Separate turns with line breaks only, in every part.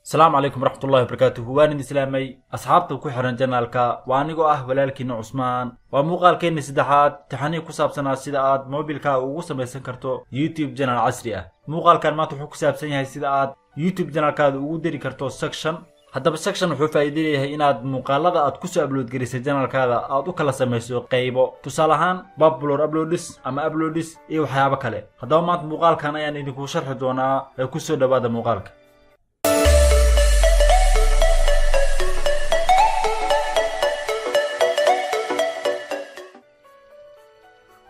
السلام عليكم ورحمة الله وبركاته. وأنا إسلامي أصحابته كحرن جنالك وأنيقو ولكن عثمان ومقال كين سدحات تحني كساب سنة سيدات موبيلكا ووسم يسكرتو يوتيوب جنال عصرية مقال كان ما تحو كساب سنة هاي سيدات يوتيوب جنال كاد ودري كرتو سكشن هذا بالسكشن وحو فايديه إناد مقالة أد كسو أبلود جريس جنال كذا أدو كلا سميسو قيبو تصالحان بابلور أبلودس أما أبلودس إيو حيابا كله هذا ما مقال كان يعني نكو شرح دونا كسو دبادة مقالك.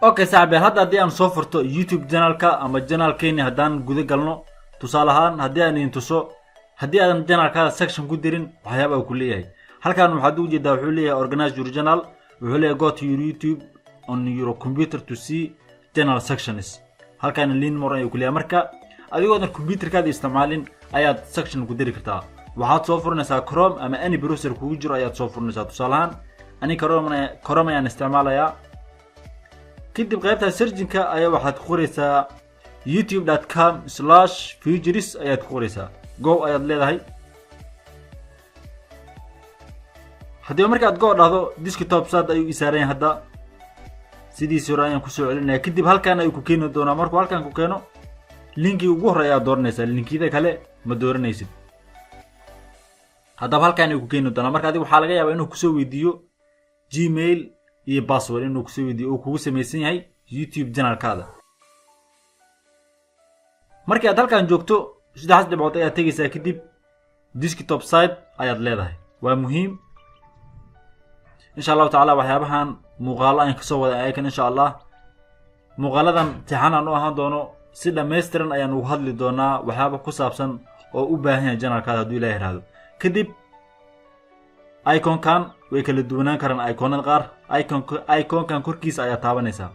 اوكي صاحبي هذا دي ان سو فرتو يوتيوب جانالكا اما جانالكيني هدان غودا galno tusaalahan hadii aan intuso hadii aan jannalka section ku dirin waxyaabo ku leeyahay halkan waxa uu jeedaa wuxuu leeyahay organize your channel wuxuu leeyahay go to your YouTube on your computer to see channel sections halkan lin mar ay ku leeyahay marka adigoo aan computerkaada isticmaalin ayaad section ku diri kartaa waxaad soo furnaysaa Chrome ama any browser kugu jiro ayaad soo furnaysaa tusaalahan ani Chrome ayaan isticmaalayaa كدب قيبتها سيرجنكا أيا واحد خوريسا youtube.com/futuris أيا خوريسا جو أيا ليه هاي هدي أمريكا تقول هذا ديسكتوب ساد أيو إسارين هذا سيدي سوريان كسر علينا كدب هالكان أيو كوكينو دونا ماركو هالكان كوكينو لينكي وجوه يا دورنيسا لينكي ذا كله مدورنيسي هذا هالكان أيو كوكينو دونا ماركو هذه وحالة جاية إنه كسر فيديو جيميل iyo password inuu ku soo weydiyo oo kugu sameeysan yahay YouTube channel-kaada markii aad halkan joogto saddex dhibcood ayaa tagaysaa kadib desktop site ayaad leedahay waa muhiim insha Allah taala waxyaabahan muuqaal aan ka soo wada aykan insha Allah muuqaaladan taxanaan u ahaan doono si dhameystiran ayaan ugu hadli doonaa waxyaabo ku saabsan oo u baahan yahay channel-kaada haduu Ilaahay raado kadib icon kan way kala duwanaan karaan iconada qaar icon kan korkiisa ayaa taabanaysa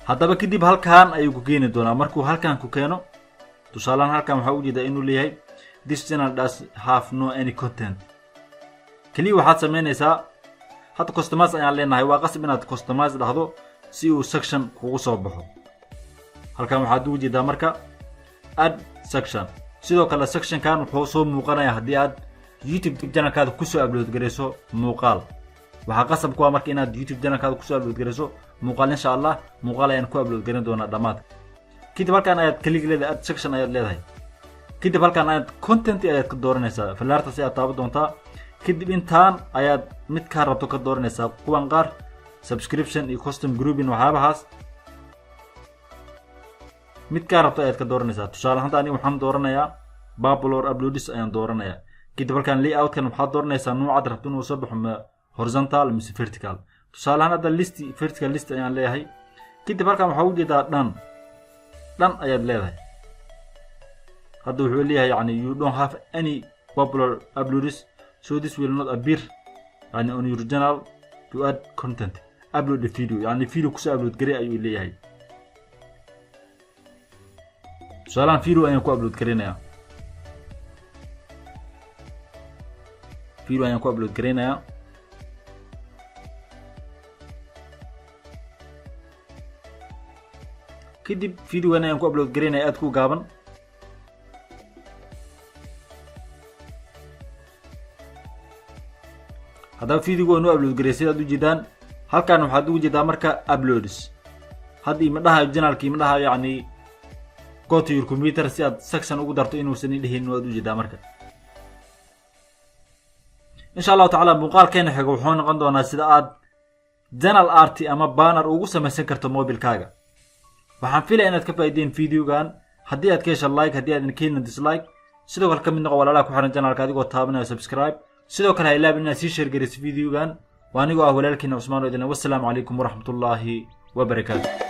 hadaba kadib halkan ayuu ku keenay doonaa markuu halkan ku keeno tusaalaan halkan waxa uu jeedaa inuu leeyahay this channel does have no any content kaliya waxaad sameynaysaa hadda customize ayaan leenahay waa qasab inaad customize dhahdo si uu section kugu soo baxo halkan waxaad u jeedaa marka add section sidoo kale section kan wuxuu soo muuqanayaa hadii aad YouTube channel-kaada ku soo upload gareyso muuqaal waxa qasab ku ah marka inaad YouTube channel-kaada ku soo upload gareyso muuqaal insha Allah muuqaal ayaan ku upload garin doonaa dhamaad kadib halkan ayaad click leedahay add section ayaad leedahay kadib halkan ayaad content ayaad ka dooranaysaa falaarta si aad taabo doontaa kadib intaan ayaad mid ka rabto ka dooranaysaa kuwan qaar subscription iyo custom grouping waxaabahaas mid ka rabto ayaad ka dooranaysaa tusaale ahaan ani waxaan dooranayaa babylor uploads ayaan dooranayaa kadib halkan layout kan waxaad dooranaysaa nooca rabto inuu soo baxo horizontal mise vertical tusaale ahaan hadda list vertical list ayaan leeyahay kadib halkan waxa uu jeedaa dhan ayaad leedahay hadda wuxuu leeyahay yani you don't have any popular uploads so this will not appear yani on your channel to add content upload the video yani video ku soo upload garay ayuu leeyahay سؤالان فيديو أنا كوابلود كرينا فيديو أنا كوابلود كرينا كده فيديو أنا كوابلود كرينا أتكو قابن هذا فيديو أنا أبلود كريسي هذا جدان هل كانوا حدو جدا مركا أبلودس هذه مدها الجنال كي مدها يعني go to your computer si aad section ugu darto inuusan idhiin waad u jeedaa marka insha Allah taala muuqaalkeena xiga wuxuu noqon doonaa sida aad channel art ama banner ugu samaysan karto mobilkaaga waxaan filayaa inaad ka faa'iideen videogan haddii aad ka heshay like haddii aad keenin dislike sidoo kale ka mid noqo walaalaha ku xiran channelka adigoo taabanaya subscribe sidoo kale ha ilaabin inaad sii share gareyso videogan waa anigoo ah walaalkiina Usmaan oo idin wassalaamu calaykum waraxmatullaahi wabarakaatuh